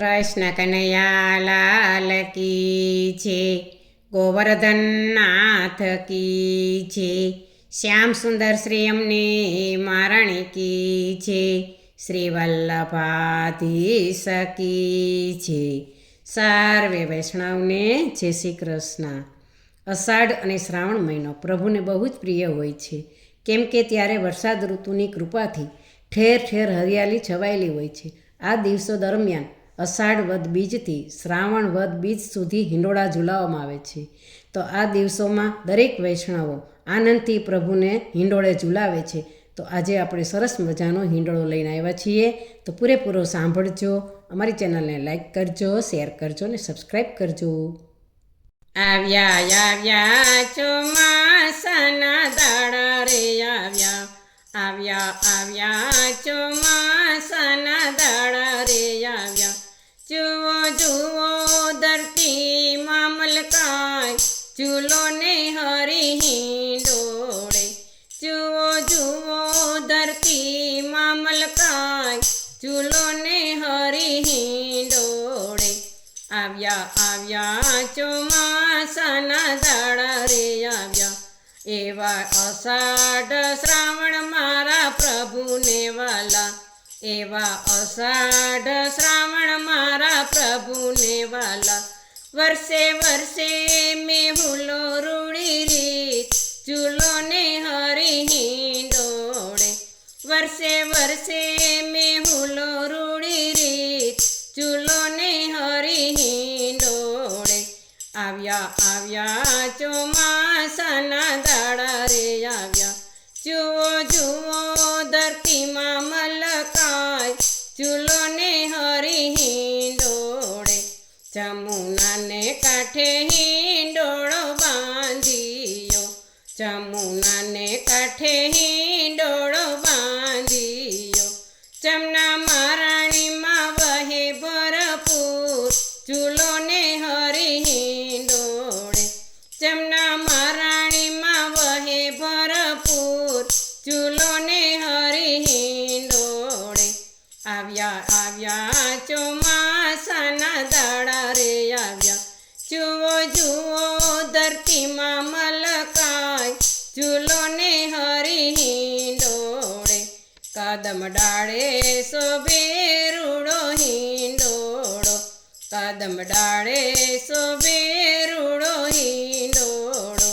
કૃષ્ણ કનૈયા લાલ કી છે, ગોવર્ધન નાથ કી છે, શ્યામ સુંદર શ્રી અમને મારણી કી છે, શ્રી વલ્લભાધીશ કી છે. સર્વે વૈષ્ણવને જય શ્રી કૃષ્ણ. અષાઢ અને શ્રાવણ મહિનો પ્રભુને બહુ જ પ્રિય હોય છે, કેમ કે ત્યારે વરસાદ ઋતુની કૃપાથી ઠેર ઠેર હરિયાળી છવાયેલી હોય છે. આ દિવસો દરમિયાન અષાઢ વદ બીજથી શ્રાવણ વદ બીજ સુધી હિંડોળા ઝુલાવવામાં આવે છે. તો આ દિવસોમાં દરેક વૈષ્ણવો આનંદથી પ્રભુને હિંડોળે ઝુલાવે છે. તો આજે આપણે સરસ મજાનો હિંડોળો લઈને આવ્યા છીએ, તો પૂરેપૂરો સાંભળજો. અમારી ચેનલને લાઈક કરજો, શેર કરજો અને સબસ્ક્રાઈબ કરજો. આવ્યા આવ્યા ચોમાસાના દાડા રે આવ્યા, આવ્યા આવ્યા ચોમાસાના દાડા રે આવ્યા. જુઓ જુઓ ધરતીમાં મલકાય, ઝૂલો ને હરી હિંડોળે. જુઓ જુઓ ધરતીમાં મલકાય, ઝૂલો ને હરી હિંડોળે. આવ્યા આવ્યા ચોમાસાના દાડા રે આવ્યા, એવા અષાઢ શ્રાવણ મારા પ્રભુને વાલા. એવા અષાઢ શ્રાવણ મારા પ્રભુને વાલા. વર્ષે વર્ષે મેહુલો રૂડી રીત, ઝૂલો ને હરી હિંડોળે. વર્ષે વર્ષે મેહુલો રૂડી રીત, ઝૂલો ને હરી હિંડોળે. આવ્યા આવ્યા ચોમાસાના દાડા રે આવ્યા. જુઓ જુઓ ધરતીમાં મલકાય, ઝૂલો ને હરી હિંડોળે. જમુનાને કાંઠે હિંડોળો બાંધ્યો, જમુનાને કાંઠે હિંડોળો બાંધ્યો. જમના મહારાણીમાં વહે ભરપૂર, ઝૂલો ને હરી હિંડોળે. જમના મહારાણીમાં વહે ભરપૂર, ઝૂલો ને હરી હિંડોળે. આવ્યા આવ્યા ચોમાસાના દાડા રે આવ્યા. જુઓ જુઓ ધરતીમાં મલકાય, ઝૂલો ને હરી હિંડોળે. કદમ ડાળે શોભે રૂડો હિંડોળો, કદમ ડાળે શોભે રૂડો હિંડોળો.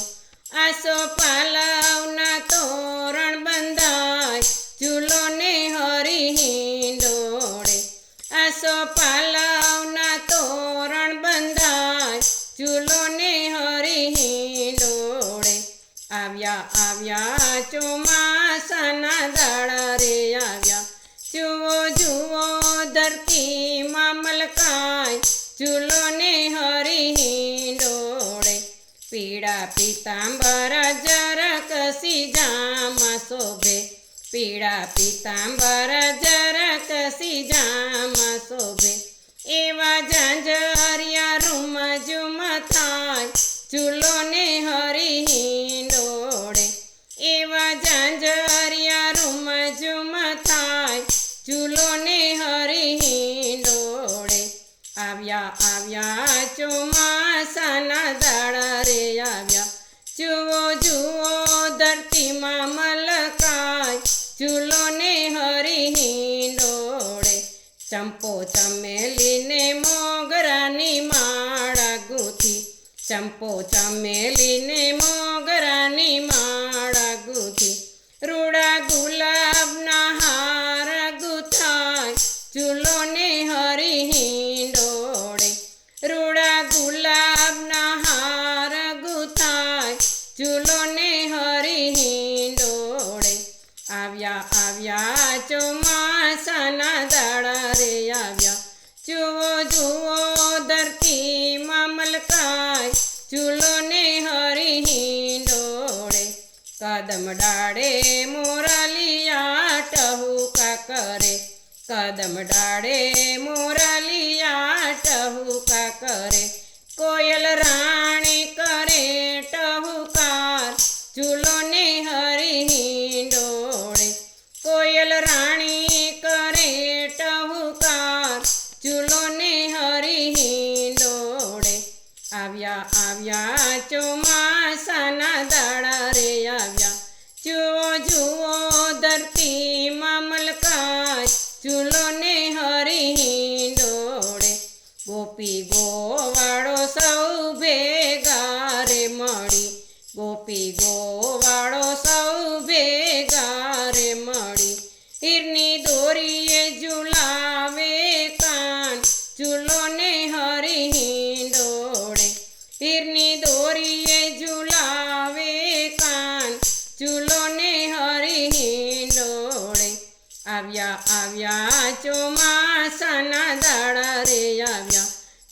આસો પાલવના તોરણ બંધાય, ઝૂલો ને હરી હિંડોળે. આસો પાલવના તોરણ બંધાય, ઝૂલો ને હરી હિંડોળે. આવ્યા આવ્યા ચોમાસાના દાડા રે આવ્યા. જુઓ જુઓ ધરતીમાં મલકાય, ઝૂલો ને હરી હિંડોળે. પીળા પીતાંબર જરાકસી જામાં શોભે, પીળા પીતાંબર જરાકસી જામાં શોભે. એવા ઝાંઝરિયા રૂમ ઝુમ થાય, ઝૂલો ને હરી હિંડોળે. એવા ઝાંઝરિયા રૂમ ઝુમ થાય, ઝૂલો ને હરી હિંડોળે. આવ્યા આવ્યા ચોમાસાના દાડા રે આવ્યા. જુઓ જુઓ ધરતીમાં મલકાય, ઝૂલો ને હરી હિંડોળે. ચંપો ચમેલીને મોગરાની માળા ગૂંથી, ચંપો ચમેલીને મોગરાની માળા ગૂંથી. રૂડા ગુલાબના હાર ગૂંથાય, ઝૂલો ને હરી હિંડોળે. રૂડા ગુલાબના હાર ગૂંથાય, ઝૂલો ને હરી હિંડોળે. આવ્યા આવ્યા ચોમાસાના દાડા રે આવ્યા. જુઓ જુઓ ધરતીમાં મલકાય, ઝૂલો ને હરી હિંડોળે. કદમ ડાળે મોરલિયા ટહુકા કરે, કદમ ડાળે મોરલિયા ટહુકા કરે. કોયલ રાણી કરે ટહુકાર, ઝૂલો ને હરી હિંડોળે. કોયલ રાણી કરે ટહુકાર, ઝૂલો ને હરી હિંડોળે. આવ્યા આવ્યા ચોમાસાના દાડા રે આવ્યા. જુઓ જુઓ ધરતીમાં મલકાય, ઝૂલો ને હરી હિંડોળે. ગોપી ગોવાળો સૌ ભેગા રે મળી, ગોપી ગોવાળો સૌ ભેગા રે મળી. હીરની દોરીએ ઝુલાવે કાન, ઝૂલો ને હરી હિંડોળે. હીરની દોરીએ ઝુલાવે કાન, ઝૂલો ને હરી હિંડોળે. આવ્યા આવ્યા ચોમાસાના દાડા રે આવ્યા.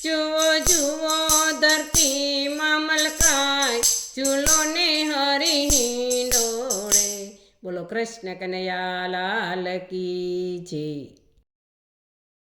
જુઓ જુઓ ધરતીમાં મલકાય, ઝૂલો ને હરી હિંડોળે. બોલો કૃષ્ણ કનૈયા લાલ કી જય.